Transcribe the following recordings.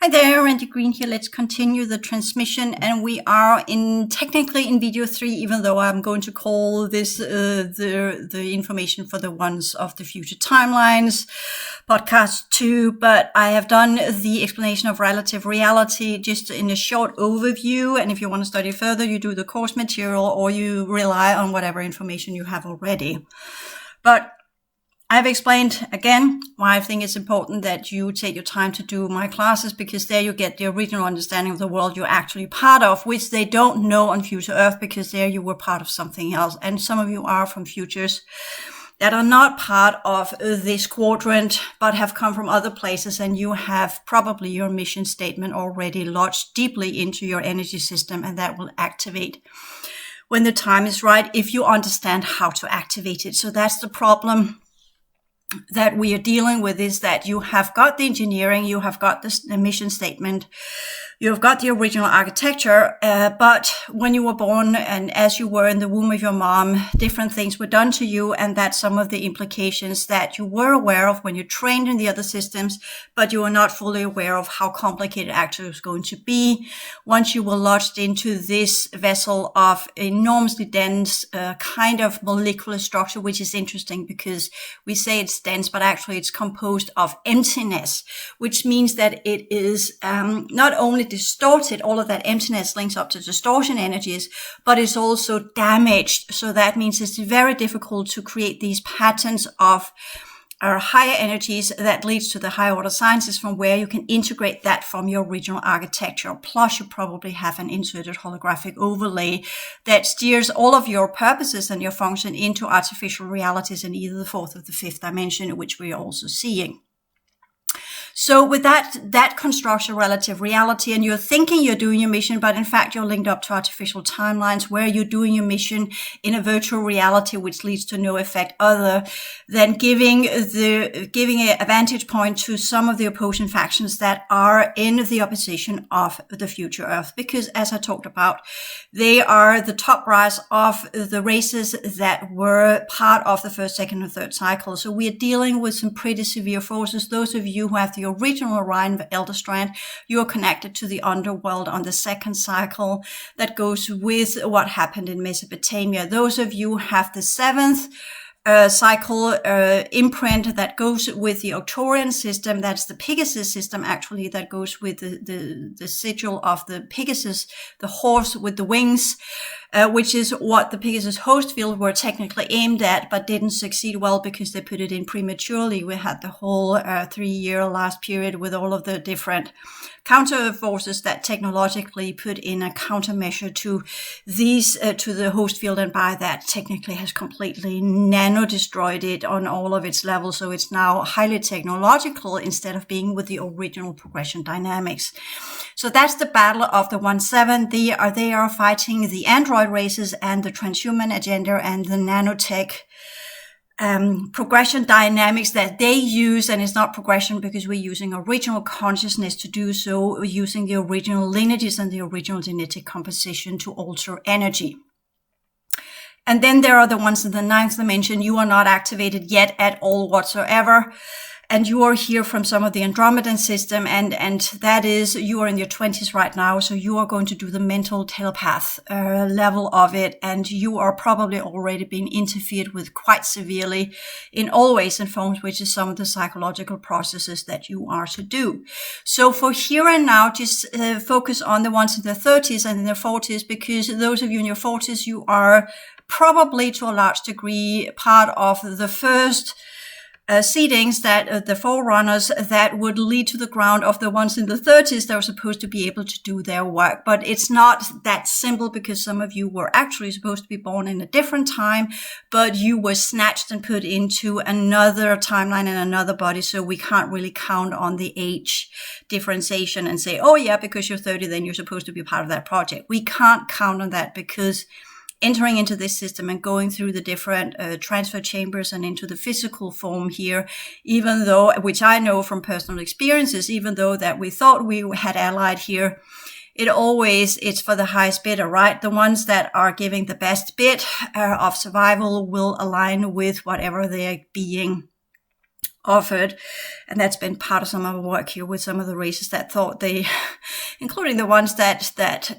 Hi there, Randy Green here. Let's continue the transmission, and we are technically in video 3, even though I'm going to call this the information for the ones of the future timelines podcast 2. But I have done the explanation of relative reality just in a short overview, and if you want to study further, you do the course material or you rely on whatever information you have already. But I've explained again why I think it's important that you take your time to do my classes, because there you get the original understanding of the world you're actually part of, which they don't know on Future Earth, because there you were part of something else. And some of you are from futures that are not part of this quadrant, but have come from other places, and you have probably your mission statement already lodged deeply into your energy system, and that will activate when the time is right, if you understand how to activate it. So that's the problem that we are dealing with, is that you have got the engineering, you have got the mission statement, you've got the original architecture, but when you were born and as you were in the womb of your mom, different things were done to you, and that's some of the implications that you were aware of when you trained in the other systems, but you were not fully aware of how complicated it actually was going to be once you were lodged into this vessel of enormously dense kind of molecular structure, which is interesting because we say it's dense, but actually it's composed of emptiness, which means that it is not only distorted, all of that emptiness links up to distortion energies, but it's also damaged. So that means it's very difficult to create these patterns of higher energies that leads to the higher order sciences, from where you can integrate that from your original architecture. Plus, you probably have an inserted holographic overlay that steers all of your purposes and your function into artificial realities in either the fourth or the fifth dimension, which we are also seeing. So with that construction, relative reality, and you're thinking you're doing your mission, but in fact you're linked up to artificial timelines where you're doing your mission in a virtual reality, which leads to no effect other than giving a vantage point to some of the opposing factions that are in the opposition of the future Earth. Because as I talked about, they are the top rise of the races that were part of the first, second, and third cycle. So we are dealing with some pretty severe forces. Those of you who have the original Orion Elder Strand, you are connected to the underworld on the second cycle that goes with what happened in Mesopotamia. Those of you who have the seventh cycle imprint that goes with the Octorian system, that's the Pegasus system actually, that goes with the sigil of the Pegasus, the horse with the wings, which is what the Pegasus host field were technically aimed at, but didn't succeed well because they put it in prematurely. We had the whole 3-year last period with all of the different counter forces that technologically put in a countermeasure to these, to the host field, and by that technically has completely nano-destroyed it on all of its levels. So it's now highly technological instead of being with the original progression dynamics. So that's the battle of the 1-7. They are fighting the android races and the transhuman agenda and the nanotech progression dynamics that they use. And it's not progression because we're using original consciousness to do so, we're using the original lineages and the original genetic composition to alter energy. And then there are the ones in the 9th dimension. You are not activated yet at all whatsoever. And you are here from some of the Andromedan system, and that is, you are in your 20s right now, so you are going to do the mental telepath level of it, and you are probably already being interfered with quite severely in all ways and forms, which is some of the psychological processes that you are to do. So for here and now, just focus on the ones in the 30s and in the 40s, because those of you in your 40s, you are probably to a large degree part of the first seedings, that the forerunners that would lead to the ground of the ones in the 30s that were supposed to be able to do their work. But it's not that simple, because some of you were actually supposed to be born in a different time, but you were snatched and put into another timeline and another body. So we can't really count on the age differentiation and say, oh yeah, because you're 30, then you're supposed to be part of that project. We can't count on that, because entering into this system and going through the different transfer chambers and into the physical form here, even though, which I know from personal experiences, even though that we thought we had allied here, it's for the highest bidder, right? The ones that are giving the best bid of survival will align with whatever they're being offered. And that's been part of some of our work here with some of the races that thought they, including the ones that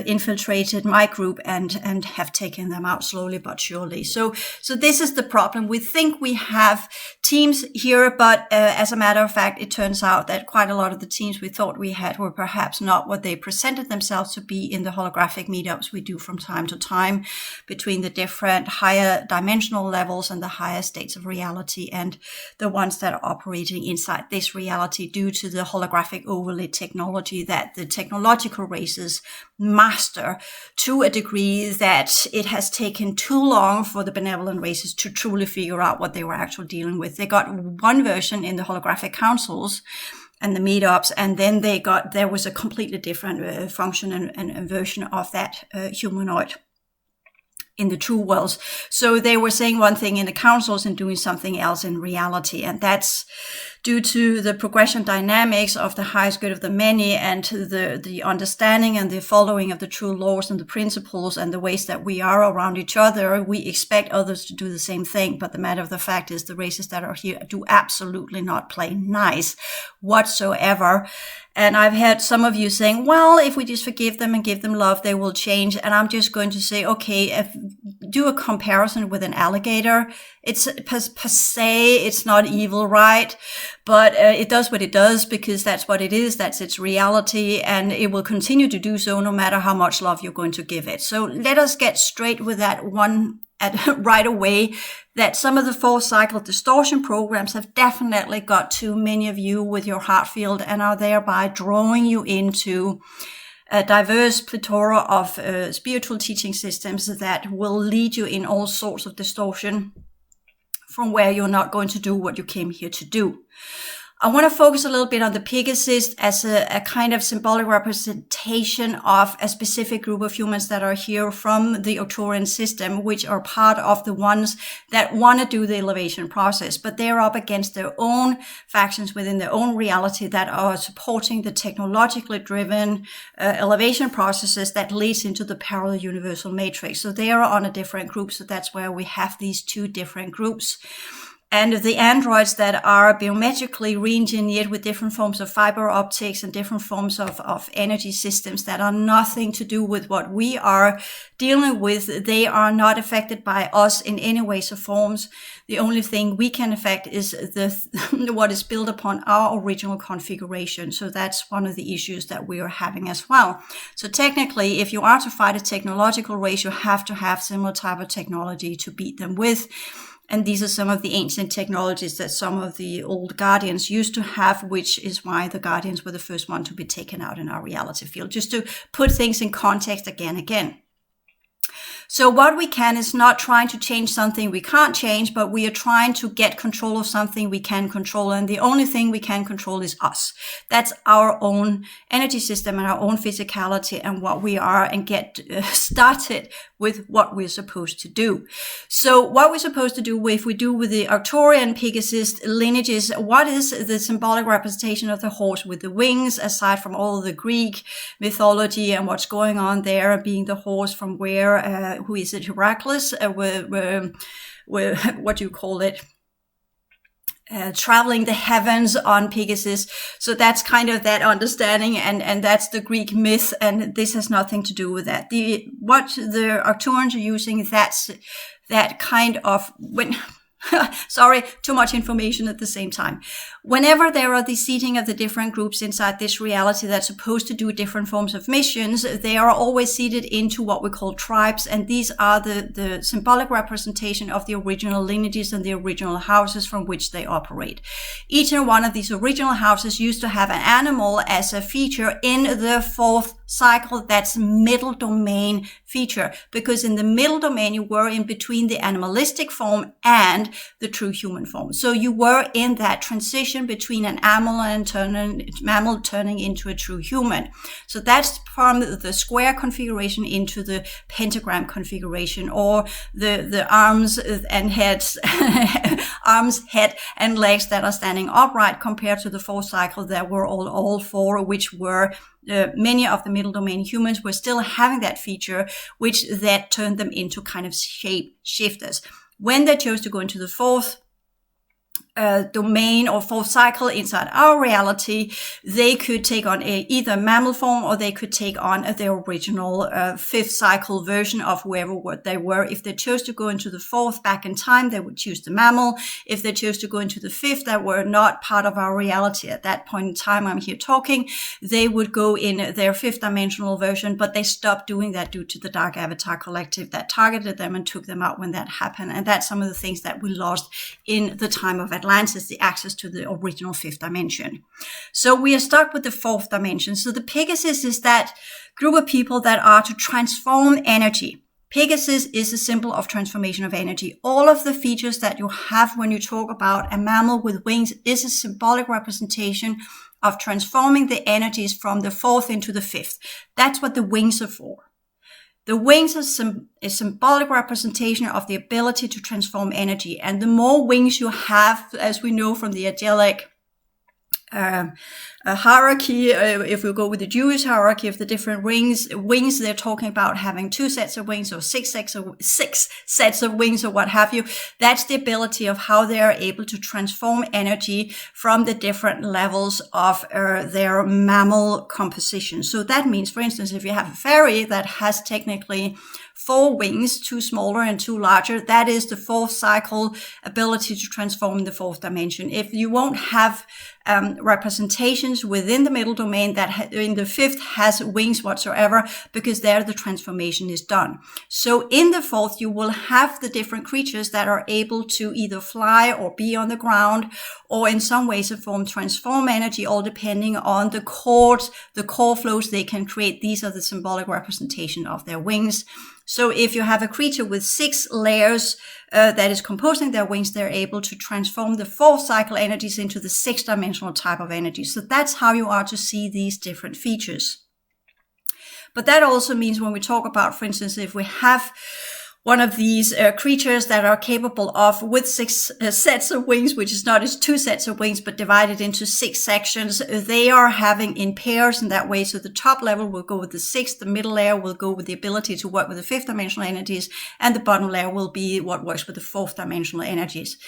infiltrated my group and have taken them out slowly but surely. So this is the problem. We think we have teams here, but as a matter of fact, it turns out that quite a lot of the teams we thought we had were perhaps not what they presented themselves to be in the holographic meetups we do from time to time between the different higher dimensional levels and the higher states of reality, and the ones that are operating inside this reality due to the holographic overlay technology that the technological races master to a degree that it has taken too long for the benevolent races to truly figure out what they were actually dealing with. They got one version in the holographic councils and the meetups, and then there was a completely different function and version of that humanoid in the true worlds. So they were saying one thing in the councils and doing something else in reality. And that's due to the progression dynamics of the highest good of the many and the understanding and the following of the true laws and the principles and the ways that we are around each other. We expect others to do the same thing. But the matter of the fact is the races that are here do absolutely not play nice whatsoever. And I've had some of you saying, well, if we just forgive them and give them love, they will change. And I'm just going to say, okay, do a comparison with an alligator. It's per se, it's not evil, right? But it does what it does because that's what it is. That's its reality. And it will continue to do so no matter how much love you're going to give it. So let us get straight with that one right away, that some of the fourth cycle distortion programs have definitely got to many of you with your heart field and are thereby drawing you into a diverse plethora of spiritual teaching systems that will lead you in all sorts of distortion from where you're not going to do what you came here to do. I want to focus a little bit on the Pegasus as a kind of symbolic representation of a specific group of humans that are here from the Arcturian system, which are part of the ones that want to do the elevation process, but they're up against their own factions within their own reality that are supporting the technologically driven elevation processes that leads into the parallel universal matrix. So they are on a different group. So that's where we have these two different groups. And the androids that are biometrically re-engineered with different forms of fiber optics and different forms of energy systems that are nothing to do with what we are dealing with, they are not affected by us in any ways or forms. The only thing we can affect is what is built upon our original configuration. So that's one of the issues that we are having as well. So technically, if you are to fight a technological race, you have to have similar type of technology to beat them with. And these are some of the ancient technologies that some of the old guardians used to have, which is why the guardians were the first one to be taken out in our reality field, just to put things in context again. So what we can is not trying to change something we can't change, but we are trying to get control of something we can control. And the only thing we can control is us. That's our own energy system and our own physicality and what we are, and get started with what we're supposed to do. So what we're supposed to do, if we do with the Arcturian Pegasus lineages, what is the symbolic representation of the horse with the wings, aside from all the Greek mythology and what's going on there, being the horse from where, who is it, Heracles, what do you call it? Traveling the heavens on Pegasus. So that's kind of that understanding, and that's the Greek myth, and this has nothing to do with that. What the Arcturians are using, that's that kind of, sorry, too much information at the same time. Whenever there are the seating of the different groups inside this reality that's supposed to do different forms of missions, they are always seated into what we call tribes. And these are the symbolic representation of the original lineages and the original houses from which they operate. Each and one of these original houses used to have an animal as a feature in the fourth cycle. That's middle domain feature, because in the middle domain, you were in between the animalistic form and the true human form. So you were in that transition between an mammal turning into a true human. So that's from the square configuration into the pentagram configuration, or the arms and heads, arms, head, and legs that are standing upright, compared to the fourth cycle that were all four, which were many of the middle domain humans were still having that feature, which that turned them into kind of shape shifters. When they chose to go into the fourth domain or fourth cycle inside our reality, they could take on either mammal form, or they could take on their original fifth cycle version of whoever they were. If they chose to go into the fourth back in time, they would choose the mammal. If they chose to go into the fifth, that were not part of our reality at that point in time I'm here talking, they would go in their fifth dimensional version, but they stopped doing that due to the Dark Avatar Collective that targeted them and took them out when that happened. And that's some of the things that we lost in the time of Atlantis, the access to the original fifth dimension. So we are stuck with the fourth dimension. So the Pegasus is that group of people that are to transform energy. Pegasus is a symbol of transformation of energy. All of the features that you have when you talk about a mammal with wings is a symbolic representation of transforming the energies from the fourth into the fifth. That's what the wings are for. The wings are a symbolic representation of the ability to transform energy. And the more wings you have, as we know from the angelic hierarchy, if we go with the Jewish hierarchy of the different wings, they're talking about having 2 sets of wings or 6 sets of wings or what have you. That's the ability of how they are able to transform energy from the different levels of their mammal composition. So that means, for instance, if you have a fairy that has technically 4 wings, 2 smaller and 2 larger, that is the fourth cycle ability to transform in the fourth dimension. If you won't have representations within the middle domain that in the fifth has wings whatsoever, because there the transformation is done. So in the fourth, you will have the different creatures that are able to either fly or be on the ground, or in some ways or form transform energy, all depending on the core flows they can create. These are the symbolic representation of their wings. So if you have a creature with 6 layers that is composing their wings, they're able to transform the fourth cycle energies into the 6th dimensional type of energy. So that's how you are to see these different features. But that also means when we talk about, for instance, if we have one of these creatures that are capable of, with 6 sets of wings, which is not as 2 sets of wings, but divided into 6 sections, they are having in pairs in that way. So the top level will go with the 6th, the middle layer will go with the ability to work with the 5th dimensional energies, and the bottom layer will be what works with the 4th dimensional energies.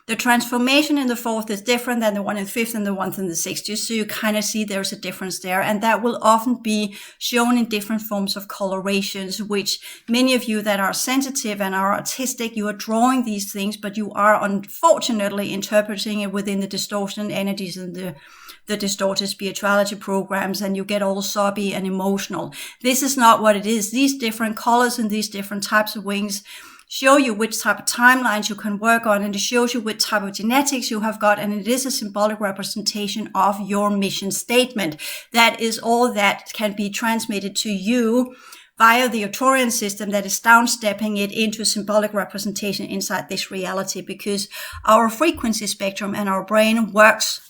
The transformation in the fourth is different than the one in the fifth and the one in the sixth. Just so you kind of see there's a difference there. And that will often be shown in different forms of colorations, which many of you that are sensitive and are artistic, you are drawing these things, but you are unfortunately interpreting it within the distortion energies and the distorted spirituality programs, and you get all sobby and emotional. This is not what it is. These different colors and these different types of wings show you which type of timelines you can work on, and it shows you which type of genetics you have got, and it is a symbolic representation of your mission statement. That is all that can be transmitted to you via the Arcturian system that is downstepping it into a symbolic representation inside this reality, because our frequency spectrum and our brain works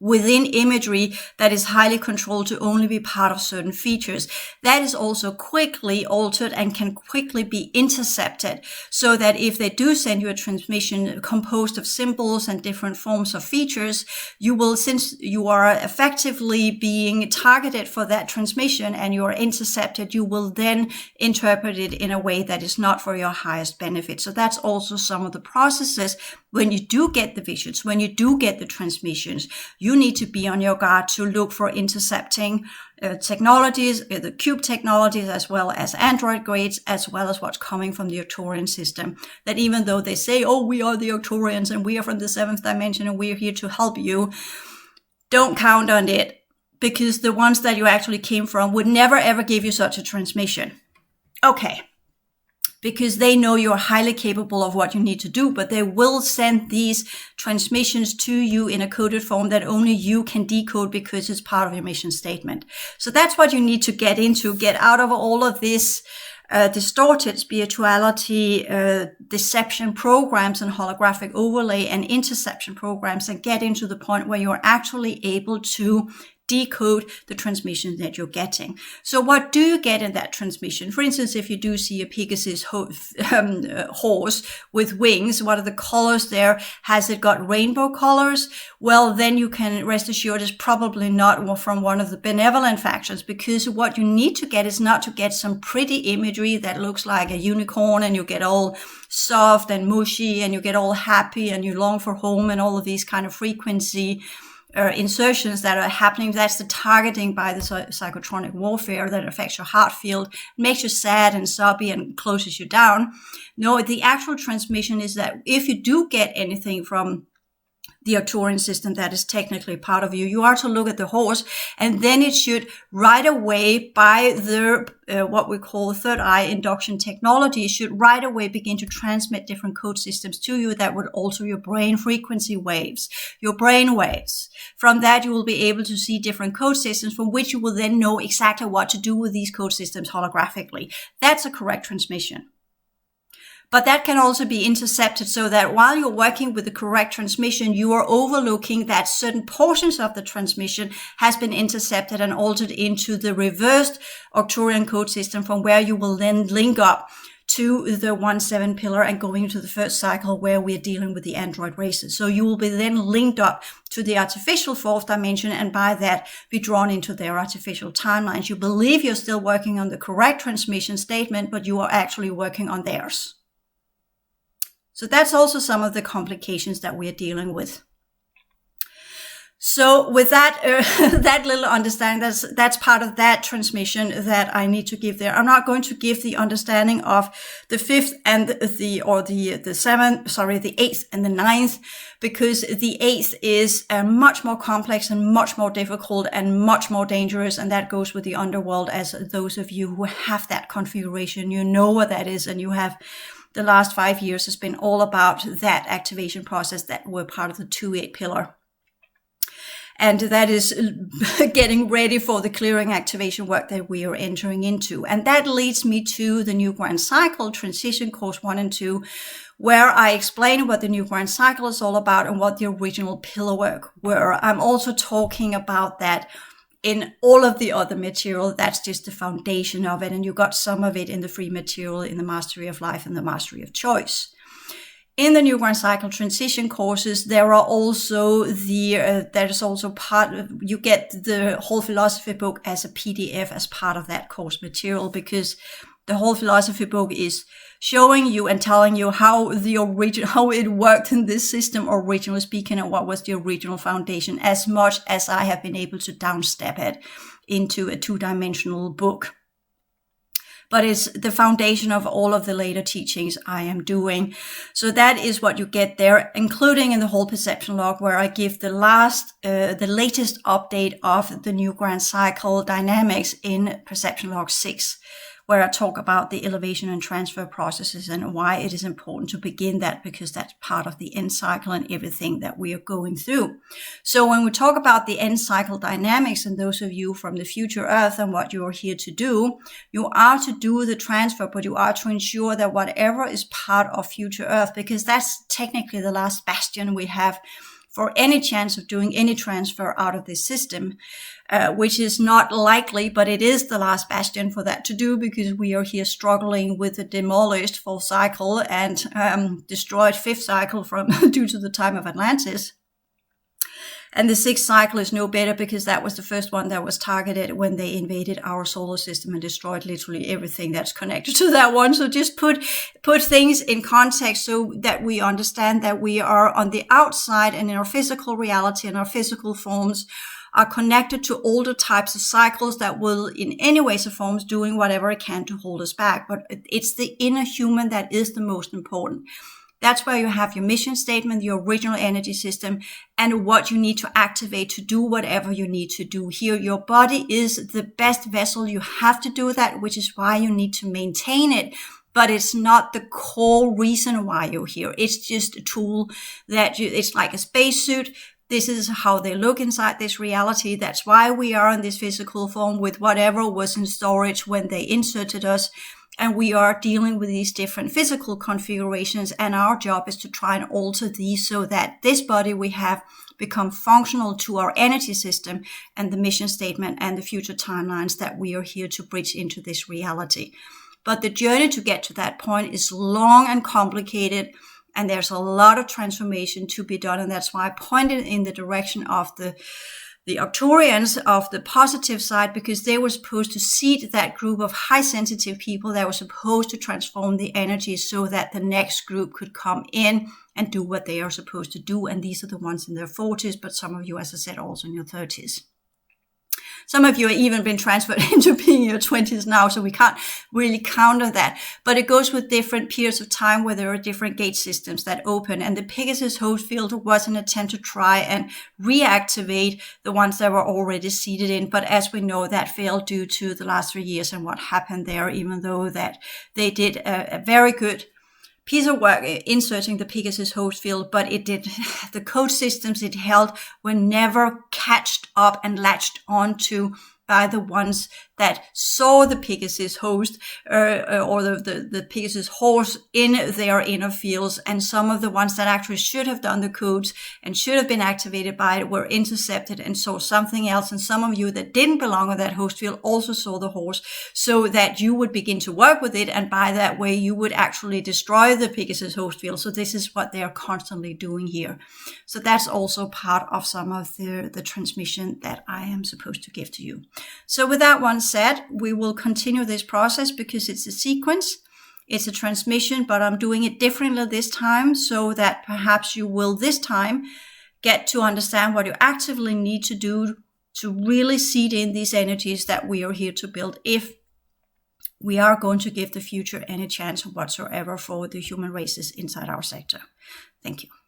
within imagery that is highly controlled to only be part of certain features. That is also quickly altered and can quickly be intercepted, so that if they do send you a transmission composed of symbols and different forms of features, you will, since you are effectively being targeted for that transmission and you are intercepted, you will then interpret it in a way that is not for your highest benefit. So that's also some of the processes. When you do get the visions, when you do get the transmissions, you need to be on your guard to look for intercepting technologies, the cube technologies, as well as Android grades, as well as what's coming from the Arcturian system. That even though they say, oh, we are the Arcturians and we are from the 7th dimension and we are here to help you, don't count on it, because the ones that you actually came from would never ever give you such a transmission. Okay. Because they know you're highly capable of what you need to do, but they will send these transmissions to you in a coded form that only you can decode because it's part of your mission statement. So that's what you need to get into, get out of all of this distorted spirituality, deception programs and holographic overlay and interception programs, and get into the point where you're actually able to decode the transmission that you're getting. So what do you get in that transmission? For instance, if you do see a pegasus horse with wings, what are the colors there? Has it got rainbow colors? Well, then you can rest assured it's probably not from one of the benevolent factions, because what you need to get is not to get some pretty imagery that looks like a unicorn and you get all soft and mushy and you get all happy and you long for home and all of these kind of frequency insertions that are happening. That's the targeting by the psychotronic warfare that affects your heart field, makes you sad and sobby and closes you down. No, the actual transmission is that if you do get anything from the Arcturian system that is technically part of you, you are to look at the horse, and then it should right away, by the what we call third eye induction technology, should right away begin to transmit different code systems to you that would alter your brain frequency waves, your brain waves. From that, you will be able to see different code systems from which you will then know exactly what to do with these code systems holographically. That's a correct transmission. But that can also be intercepted, so that while you're working with the correct transmission, you are overlooking that certain portions of the transmission has been intercepted and altered into the reversed Arcturian code system, from where you will then link up to the 1-7 pillar and going into the first cycle where we're dealing with the android races. So you will be then linked up to the artificial fourth dimension, and by that be drawn into their artificial timelines. You believe you're still working on the correct transmission statement, but you are actually working on theirs. So that's also some of the complications that we're dealing with. So with that, that little understanding, that's part of that transmission that I need to give there. I'm not going to give the understanding of the fifth and the eighth and the ninth, because the eighth is much more complex and much more difficult and much more dangerous. And that goes with the underworld, as those of you who have that configuration, you know what that is, and you have. The last 5 years has been all about that activation process that were part of the 2-8 pillar. And that is getting ready for the clearing activation work that we are entering into. And that leads me to the New Grand Cycle Transition Course 1 and 2, where I explain what the New Grand Cycle is all about and what the original pillar work were. I'm also talking about that in all of the other material. That's just the foundation of it. And you got some of it in the free material in the Mastery of Life and the Mastery of Choice. In the New Grand Cycle transition courses, there are also that is also part of, you get the whole philosophy book as a PDF as part of that course material, because the whole philosophy book is showing you and telling you how it worked in this system, originally speaking, and what was the original foundation, as much as I have been able to downstep it into a 2-dimensional book. But it's the foundation of all of the later teachings I am doing. So that is what you get there, including in the HAL Perception Log, where I give the latest update of the New Grand Cycle dynamics in Perception Log 6, where I talk about the elevation and transfer processes and why it is important to begin that, because that's part of the end cycle and everything that we are going through. So when we talk about the end cycle dynamics, and those of you from the future Earth and what you are here to do, you are to do the transfer, but you are to ensure that whatever is part of future Earth, because that's technically the last bastion we have for any chance of doing any transfer out of this system, which is not likely, but it is the last bastion for that to do, because we are here struggling with the demolished fourth cycle and destroyed fifth cycle due to the time of Atlantis. And the sixth cycle is no better, because that was the first one that was targeted when they invaded our solar system and destroyed literally everything that's connected to that one. So just put things in context so that we understand that we are on the outside, and in our physical reality and our physical forms are connected to older types of cycles that will in any ways or forms doing whatever it can to hold us back. But it's the inner human that is the most important. That's where you have your mission statement, your original energy system, and what you need to activate to do whatever you need to do here. Your body is the best vessel. You have to do that, which is why you need to maintain it. But it's not the core reason why you're here. It's just a tool it's like a spacesuit. This is how they look inside this reality. That's why we are in this physical form with whatever was in storage when they inserted us. And we are dealing with these different physical configurations, and our job is to try and alter these so that this body we have become functional to our energy system and the mission statement and the future timelines that we are here to bridge into this reality. But the journey to get to that point is long and complicated, and there's a lot of transformation to be done. And that's why I pointed in the direction of the Arcturians, of the positive side, because they were supposed to seed that group of high sensitive people that were supposed to transform the energy so that the next group could come in and do what they are supposed to do. And these are the ones in their 40s, but some of you, as I said, also in your 30s. Some of you have even been transferred into being in your 20s now, so we can't really counter that. But it goes with different periods of time where there are different gate systems that open. And the Pegasus host field was an attempt to try and reactivate the ones that were already seeded in. But as we know, that failed due to the last 3 years and what happened there, even though that they did a very good piece of work inserting the Pegasus host field, but the code systems it held were never catched up and latched onto by the ones that saw the Pegasus host or the Pegasus horse in their inner fields. And some of the ones that actually should have done the codes and should have been activated by it were intercepted and saw something else. And some of you that didn't belong on that host field also saw the horse, so that you would begin to work with it. And by that way, you would actually destroy the Pegasus host field. So this is what they are constantly doing here. So that's also part of some of the transmission that I am supposed to give to you. So with that one said, we will continue this process because it's a sequence, it's a transmission, but I'm doing it differently this time so that perhaps you will this time get to understand what you actively need to do to really seed in these energies that we are here to build if we are going to give the future any chance whatsoever for the human races inside our sector. Thank you.